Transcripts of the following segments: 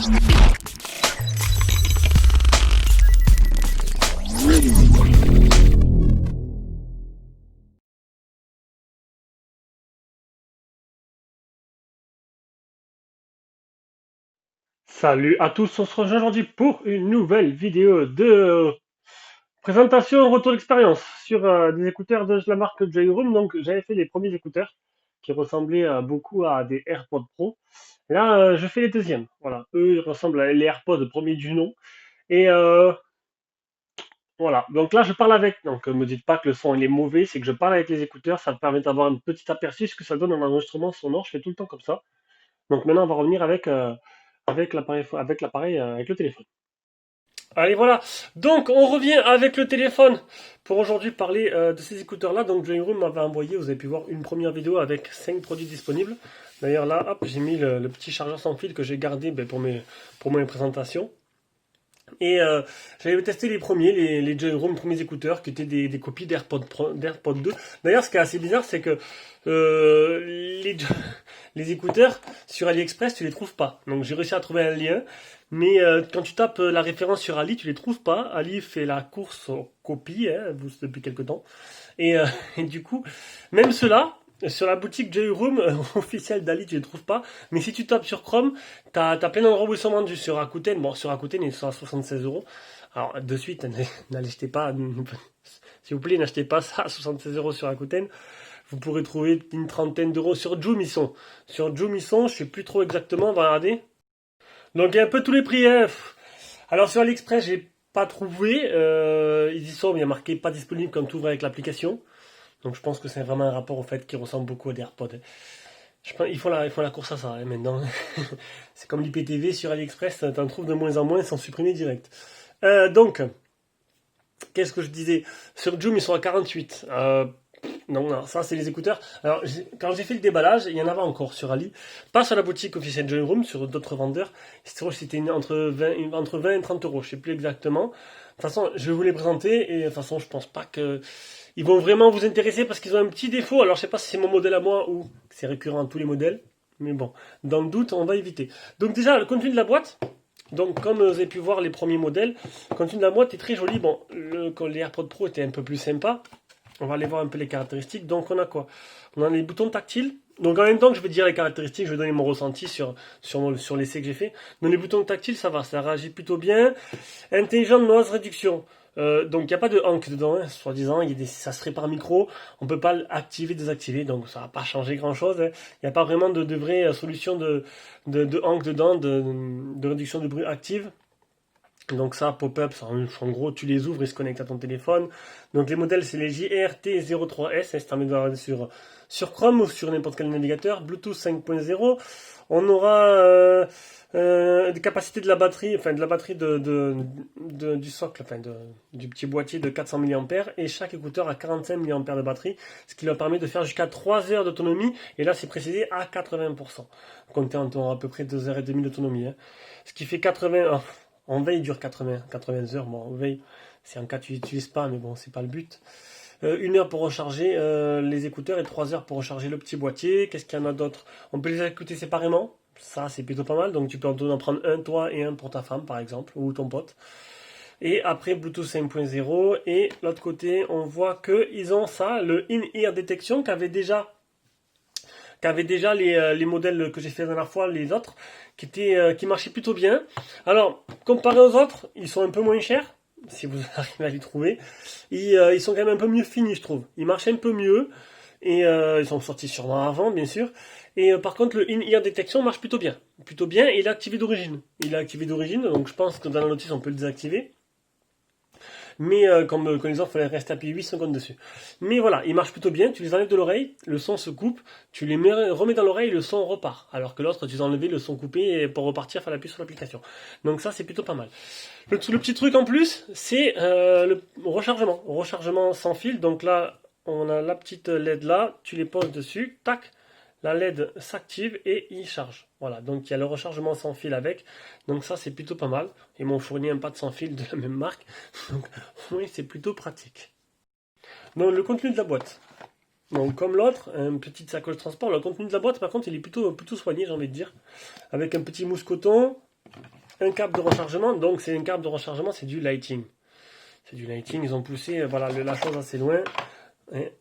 Salut à tous, on se rejoint aujourd'hui pour une nouvelle vidéo de présentation retour d'expérience sur des écouteurs de la marque J-Room. Donc j'avais fait les premiers écouteurs qui ressemblaient beaucoup à des AirPods Pro. Et là je fais les deuxièmes. Voilà, eux ils ressemblent à les AirPods premiers du nom. Et voilà, donc là je parle avec. Donc me dites pas que le son il est mauvais, c'est que je parle avec les écouteurs. Ça me permet d'avoir un petit aperçu de ce que ça donne en enregistrement sonore. Je fais tout le temps comme ça. Donc maintenant on va revenir avec le téléphone. Allez, voilà. Donc, on revient avec le téléphone pour aujourd'hui parler de ces écouteurs-là. Donc, Joyroom m'avait envoyé, vous avez pu voir une première vidéo avec 5 produits disponibles. D'ailleurs, là, hop, j'ai mis le petit chargeur sans fil que j'ai gardé pour mes présentations. Et j'avais testé les premiers, les Joyroom, premiers écouteurs, qui étaient des copies d'AirPod 2. D'ailleurs, ce qui est assez bizarre, c'est que euh, les, les écouteurs, sur AliExpress, tu les trouves pas. Donc j'ai réussi à trouver un lien. Mais quand tu tapes la référence sur Ali, tu les trouves pas. Ali fait la course aux copies, hein, depuis quelques temps. Et, et du coup, même ceux-là, sur la boutique Joyroom officielle d'Ali, tu les trouves pas. Mais si tu tapes sur Chrome, t'as plein d'endroits où ils sont vendus. Sur Rakuten, bon, sur Rakuten, ils sont à 76 euros. Alors, de suite, n'achetez pas, s'il vous plaît, n'achetez pas ça à 76 euros sur Rakuten. Vous pourrez trouver une trentaine d'euros sur Joom, ils sont. Sur Joom, ils sont, je sais plus trop exactement, on va regarder. Donc, il y a un peu tous les prix, hein. Alors, sur AliExpress, j'ai pas trouvé. Ils y sont, mais il y a marqué pas disponible quand tu ouvres avec l'application. Donc je pense que c'est vraiment un rapport au fait qu'il ressemble beaucoup à des AirPods. Je pense, ils font la course à ça hein, maintenant. C'est comme l'IPTV sur AliExpress, t'en trouves de moins en moins sans supprimer direct. Donc, qu'est-ce que je disais? Sur Joom, ils sont à 48. Non, non, ça c'est les écouteurs. Alors, quand j'ai fait le déballage, il y en avait encore sur Ali. Pas sur la boutique officielle Joyroom, sur d'autres vendeurs. C'était entre 20 et 30 euros, je sais plus exactement. De toute façon, je vais vous les présenter et de toute façon, je pense pas que ils vont vraiment vous intéresser parce qu'ils ont un petit défaut. Alors, je sais pas si c'est mon modèle à moi ou c'est récurrent à tous les modèles. Mais bon, dans le doute, on va éviter. Donc déjà, le contenu de la boîte. Donc, comme vous avez pu voir les premiers modèles, le contenu de la boîte est très joli. Bon, les AirPods Pro étaient un peu plus sympas. On va aller voir un peu les caractéristiques. Donc on a quoi? On a les boutons tactiles. Donc en même temps que je vais dire les caractéristiques, je vais donner mon ressenti sur l'essai que j'ai fait. Donc les boutons tactiles, ça va, ça réagit plutôt bien. Intelligent noise réduction. Donc il n'y a pas de hank dedans, hein, soi-disant, ça se répare micro, on peut pas l'activer, désactiver, donc ça va pas changer grand-chose. Hein. Il n'y a pas vraiment de vraie solution de hank dedans, de réduction de bruit active. Donc ça, pop-up, en gros, tu les ouvres et se connectent à ton téléphone. Donc les modèles, c'est les JRT03S, ça permet de regarder sur Chrome ou sur n'importe quel navigateur. Bluetooth 5.0. On aura des capacités de la batterie, enfin de la batterie du socle, du petit boîtier de 400 mAh. Et chaque écouteur a 45 mAh de batterie, ce qui leur permet de faire jusqu'à 3 heures d'autonomie. Et là, c'est précisé à 80%. Comptez en à peu près 2h30 d'autonomie. Hein. Ce qui fait 80... En veille, il dure 80 heures. Bon, en veille, c'est en cas tu n'utilises pas, mais bon, c'est pas le but. 1 heure pour recharger les écouteurs et 3 heures pour recharger le petit boîtier. Qu'est-ce qu'il y en a d'autre? On peut les écouter séparément. Ça, c'est plutôt pas mal. Donc, tu peux en prendre un toi et un pour ta femme, par exemple, ou ton pote. Et après, Bluetooth 5.0. Et l'autre côté, on voit qu'ils ont ça, le in-ear detection qu'avaient déjà les modèles que j'ai fait la dernière fois, les autres, qui marchaient plutôt bien. Alors, comparé aux autres, ils sont un peu moins chers, si vous arrivez à les trouver. Ils sont quand même un peu mieux finis, je trouve. Ils marchent un peu mieux, et ils sont sortis sûrement avant, bien sûr. Et par contre, le in-ear detection marche plutôt bien. Plutôt bien, et il est activé d'origine. Il est activé d'origine, donc je pense que dans la notice, on peut le désactiver. Mais comme les autres, il fallait rester appuyé 8 secondes dessus. Mais voilà, il marche plutôt bien. Tu les enlèves de l'oreille, le son se coupe. Tu les remets dans l'oreille, le son repart. Alors que l'autre, tu les as enlevé, le son coupé, et pour repartir, il fallait appuyer sur l'application. Donc ça, c'est plutôt pas mal. Le petit truc en plus, c'est le rechargement. Rechargement sans fil. Donc là, on a la petite LED là. Tu les poses dessus. Tac. La LED s'active et il charge. Voilà, donc il y a le rechargement sans fil avec. Donc ça, c'est plutôt pas mal. Ils m'ont fourni un pad sans fil de la même marque. Donc oui, c'est plutôt pratique. Donc le contenu de la boîte. Donc comme l'autre, une petite sacoche de transport. Le contenu de la boîte, par contre, il est plutôt soigné, j'ai envie de dire. Avec un petit mousse coton. un câble de rechargement. Donc c'est un câble de rechargement, c'est du lighting. C'est du lighting, ils ont poussé voilà, la chose assez loin. Et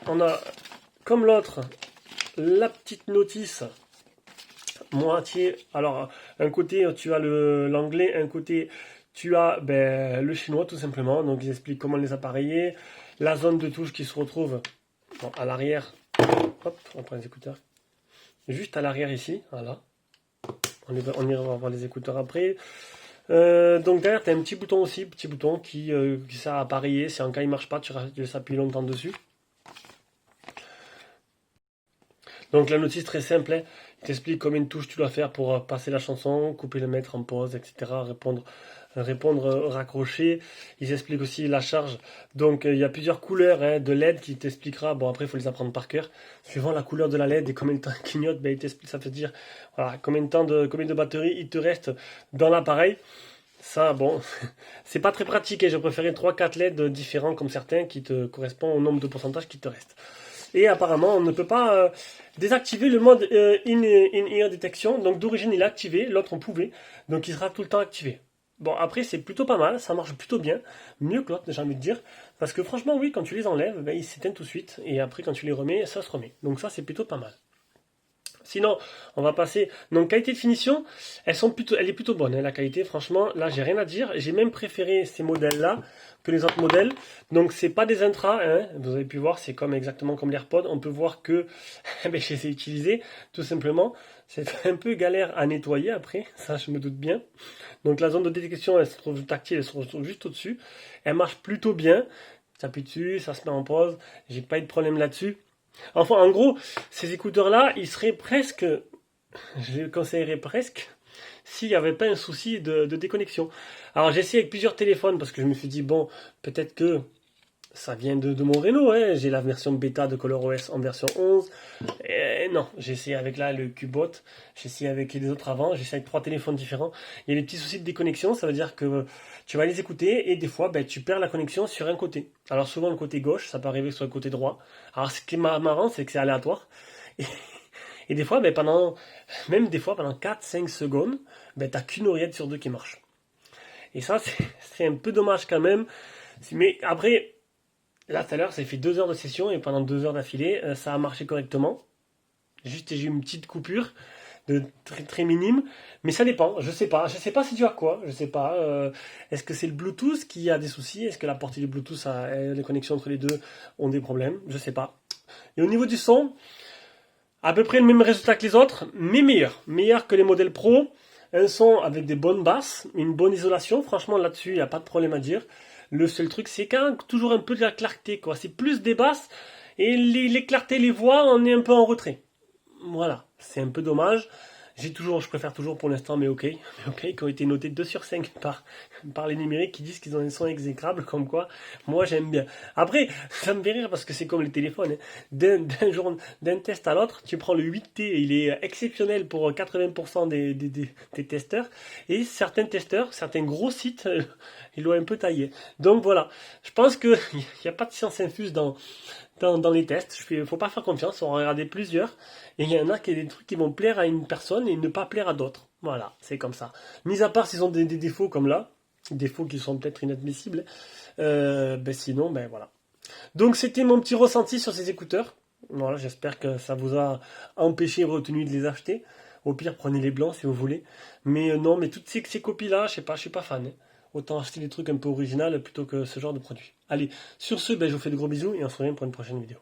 on a, comme l'autre, la petite notice moitié. Alors, un côté, tu as l'anglais, un côté, tu as le chinois, tout simplement. Donc, ils expliquent comment les appareiller, la zone de touche qui se retrouve à l'arrière. Hop, on prend les écouteurs. Juste à l'arrière ici, voilà. On ira voir les écouteurs après. Donc derrière, tu as un petit bouton aussi, petit bouton qui sert à appareiller. Si en cas il marche pas, tu appuies longtemps dessus. Donc la notice très simple, hein. Il t'explique combien de touches tu dois faire pour passer la chanson, couper le mettre en pause, etc. Répondre, raccrocher. Ils expliquent aussi la charge. Donc il y a plusieurs couleurs hein, de LED qui t'expliquera. Bon après il faut les apprendre par cœur. Suivant la couleur de la LED et combien de temps il clignote, il t'explique, ça veut dire voilà, combien de batterie il te reste dans l'appareil. Ça, bon, c'est pas très pratique et je préférais 3-4 LED différents comme certains qui te correspondent au nombre de pourcentages qui te restent. Et apparemment, on ne peut pas désactiver le mode in-ear detection. Donc d'origine, il est activé, l'autre on pouvait. Donc il sera tout le temps activé. Bon, après, c'est plutôt pas mal, ça marche plutôt bien. Mieux que l'autre, j'ai envie de dire. Parce que franchement, oui, quand tu les enlèves, ils s'éteignent tout de suite. Et après, quand tu les remets, ça se remet. Donc ça, c'est plutôt pas mal. Sinon, on va passer. Donc, qualité de finition, elle est plutôt bonne, hein, la qualité. Franchement, là, j'ai rien à dire. J'ai même préféré ces modèles-là que les autres modèles. Donc, c'est pas des intras, hein. Vous avez pu voir, c'est exactement comme l'AirPod. On peut voir que je les ai utilisés, tout simplement. C'est un peu galère à nettoyer après, ça, je me doute bien. Donc, la zone de détection, elle se trouve tactile, elle se trouve juste au-dessus. Elle marche plutôt bien. Tu appuies dessus, ça se met en pause. J'ai pas eu de problème là-dessus. Enfin, en gros, ces écouteurs-là, ils seraient presque, je les conseillerais presque, s'il n'y avait pas un souci de déconnexion. Alors, j'ai essayé avec plusieurs téléphones parce que je me suis dit, bon, peut-être que ça vient de mon Reno, hein. J'ai la version bêta de ColorOS en version 11. Et non, j'ai essayé avec là le Cubot, j'ai essayé avec les autres avant, j'ai essayé avec 3 téléphones différents. Il y a des petits soucis de déconnexion, ça veut dire que tu vas les écouter et des fois tu perds la connexion sur un côté. Alors souvent le côté gauche, ça peut arriver sur le côté droit. Alors ce qui est marrant, c'est que c'est aléatoire. Et, et des fois, même des fois pendant 4-5 secondes, t'as qu'une oreillette sur deux qui marche. Et ça, c'est un peu dommage quand même. Mais après, là, tout à l'heure, ça fait 2 heures de session et pendant 2 heures d'affilée, ça a marché correctement. Juste, j'ai eu une petite coupure de très, très minime, mais ça dépend. Je sais pas. Je sais pas c'est dû à quoi. Je sais pas. Est-ce que c'est le Bluetooth qui a des soucis? Est-ce que la portée du Bluetooth, les connexions entre les deux ont des problèmes? Je sais pas. Et au niveau du son, à peu près le même résultat que les autres, mais meilleur. Meilleur que les modèles Pro. Un son avec des bonnes basses, une bonne isolation. Franchement, là-dessus, il n'y a pas de problème à dire. Le seul truc, c'est quand même toujours un peu de la clarté, quoi. C'est plus des basses et les clartés, les voix, on est un peu en retrait. Voilà, c'est un peu dommage. Je préfère toujours pour l'instant mes OK, qui ont été notés 2 sur 5 par les numériques qui disent qu'ils ont un son exécrable, comme quoi, moi j'aime bien. Après, ça me fait rire parce que c'est comme les téléphones, hein. D'un test à l'autre, tu prends le 8T, il est exceptionnel pour 80% des testeurs, et certains testeurs, certains gros sites, ils l'ont un peu taillé. Donc voilà, je pense qu'il n'y a pas de science infuse dans les tests. Il ne faut pas faire confiance, on va regarder plusieurs. Et il y en a qui ont des trucs qui vont plaire à une personne et ne pas plaire à d'autres. Voilà, c'est comme ça. Mis à part s'ils ont des défauts comme là, défauts qui sont peut-être inadmissibles, sinon, voilà. Donc c'était mon petit ressenti sur ces écouteurs. Voilà, j'espère que ça vous a empêché, retenu de les acheter. Au pire, prenez les blancs si vous voulez. Mais non, mais toutes ces copies-là, je sais pas, je suis pas fan, hein. Autant acheter des trucs un peu originaux plutôt que ce genre de produits. Allez, sur ce, je vous fais de gros bisous et on se revoit pour une prochaine vidéo.